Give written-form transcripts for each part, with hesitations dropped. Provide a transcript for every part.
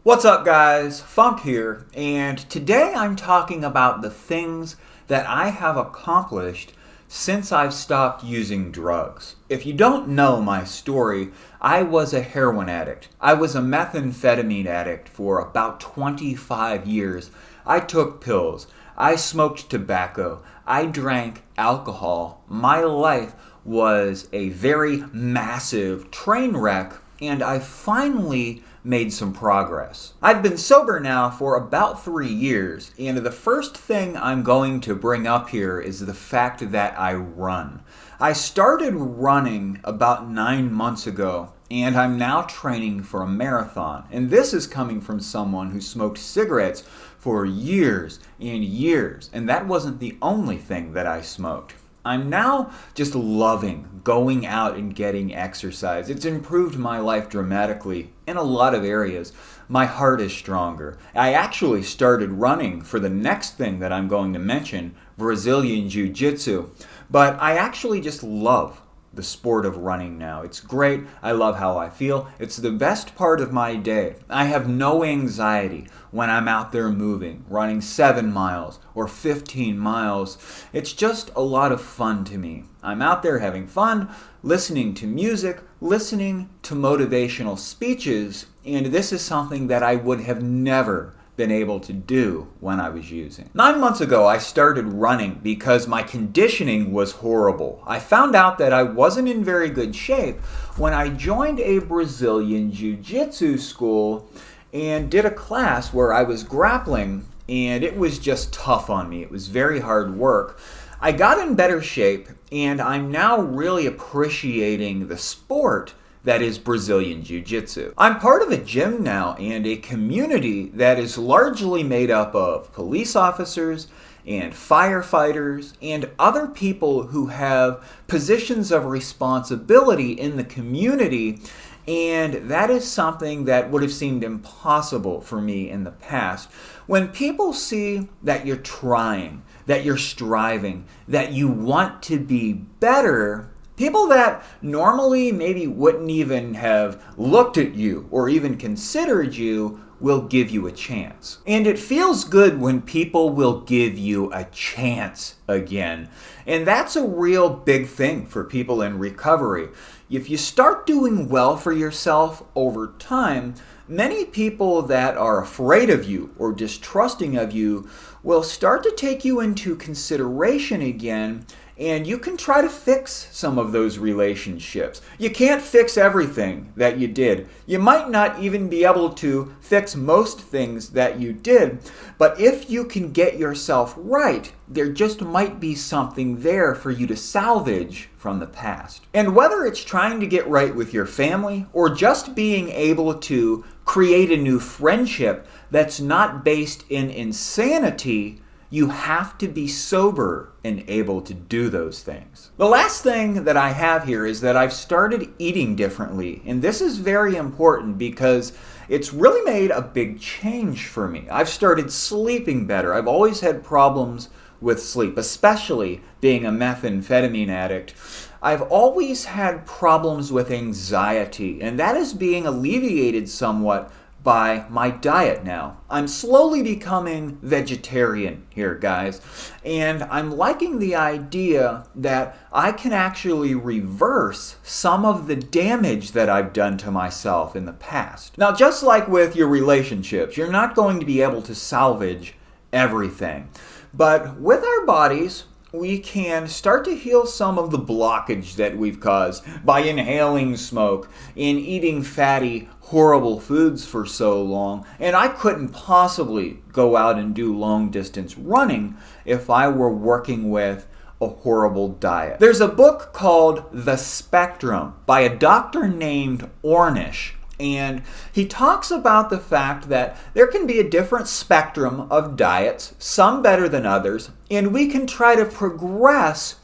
What's up, guys? Funk here, and today I'm talking about the things that I have accomplished since I've stopped using drugs. If you don't know my story, I was a heroin addict. I was a methamphetamine addict for about 25 years. I took pills. I smoked tobacco. I drank alcohol. My life was a very massive train wreck, and I finally made some progress. I've been sober now for about 3 years, and the first thing I'm going to bring up here is the fact that I run. I started running about 9 months ago, and I'm now training for a marathon. And this is coming from someone who smoked cigarettes for years and years, and that wasn't the only thing that I smoked. I'm now just loving going out and getting exercise. It's improved my life dramatically in a lot of areas. My heart is stronger. I actually started running for the next thing that I'm going to mention, Brazilian Jiu-Jitsu. But I actually just love the sport of running now. It's great. I love how I feel. It's the best part of my day. I have no anxiety when I'm out there moving, running 7 miles or 15 miles. It's just a lot of fun to me. I'm out there having fun, listening to music, listening to motivational speeches, and this is something that I would have never been able to do when I was using. 9 months ago, I started running because my conditioning was horrible. I found out that I wasn't in very good shape when I joined a Brazilian Jiu-Jitsu school and did a class where I was grappling, and it was just tough on me. It was very hard work. I got in better shape, and I'm now really appreciating the sport that is Brazilian Jiu-Jitsu. I'm part of a gym now and a community that is largely made up of police officers and firefighters and other people who have positions of responsibility in the community, and that is something that would have seemed impossible for me in the past. When people see that you're trying, that you're striving, that you want to be better, people that normally maybe wouldn't even have looked at you or even considered you will give you a chance. And it feels good when people will give you a chance again. And that's a real big thing for people in recovery. If you start doing well for yourself over time, many people that are afraid of you or distrusting of you will start to take you into consideration again, and you can try to fix some of those relationships. You can't fix everything that you did. You might not even be able to fix most things that you did, but if you can get yourself right, there just might be something there for you to salvage from the past. And whether it's trying to get right with your family or just being able to create a new friendship that's not based in insanity, you have to be sober and able to do those things. The last thing that I have here is that I've started eating differently. And this is very important because it's really made a big change for me. I've started sleeping better. I've always had problems with sleep, especially being a methamphetamine addict. I've always had problems with anxiety, and that is being alleviated somewhat by my diet now. I'm slowly becoming vegetarian here, guys, and I'm liking the idea that I can actually reverse some of the damage that I've done to myself in the past. Now, just like with your relationships, you're not going to be able to salvage everything, but with our bodies, we can start to heal some of the blockage that we've caused by inhaling smoke and eating fatty, horrible foods for so long. And I couldn't possibly go out and do long distance running if I were working with a horrible diet. There's a book called The Spectrum by a doctor named Ornish. And he talks about the fact that there can be a different spectrum of diets, some better than others, and we can try to progress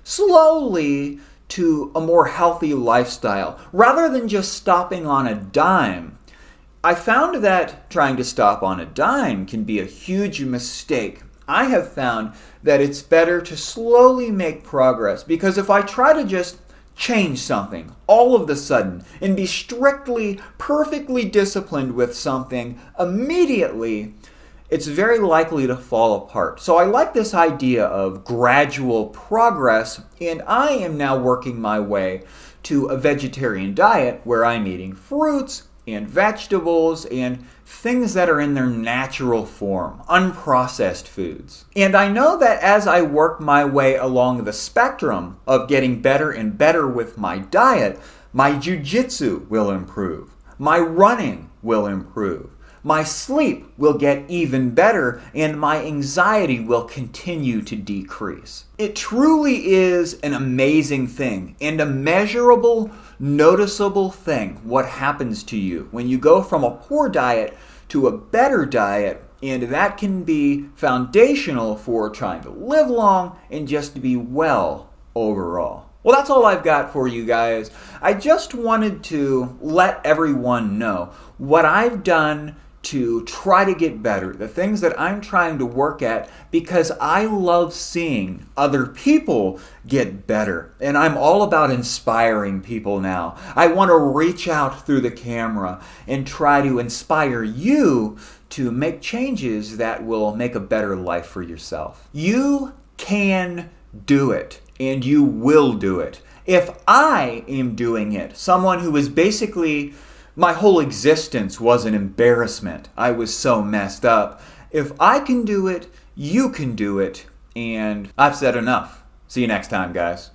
slowly to a more healthy lifestyle rather than just stopping on a dime. I found that trying to stop on a dime can be a huge mistake. I have found that it's better to slowly make progress, because if I try to just change something all of the sudden and be strictly, perfectly disciplined with something immediately, it's very likely to fall apart. So I like this idea of gradual progress, and I am now working my way to a vegetarian diet where I'm eating fruits and vegetables and things that are in their natural form, unprocessed foods. And I know that as I work my way along the spectrum of getting better and better with my diet, my jiu-jitsu will improve, my running will improve, my sleep will get even better, and my anxiety will continue to decrease. It truly is an amazing thing and a measurable, noticeable thing what happens to you when you go from a poor diet to a better diet, and that can be foundational for trying to live long and just to be well overall. Well, that's all I've got for you guys. I just wanted to let everyone know what I've done to try to get better, the things that I'm trying to work at, because I love seeing other people get better. And I'm all about inspiring people now. I want to reach out through the camera and try to inspire you to make changes that will make a better life for yourself. You can do it, and you will do it. If I am doing it, someone who is basically, my whole existence was an embarrassment. I was so messed up. If I can do it, you can do it. And I've said enough. See you next time, guys.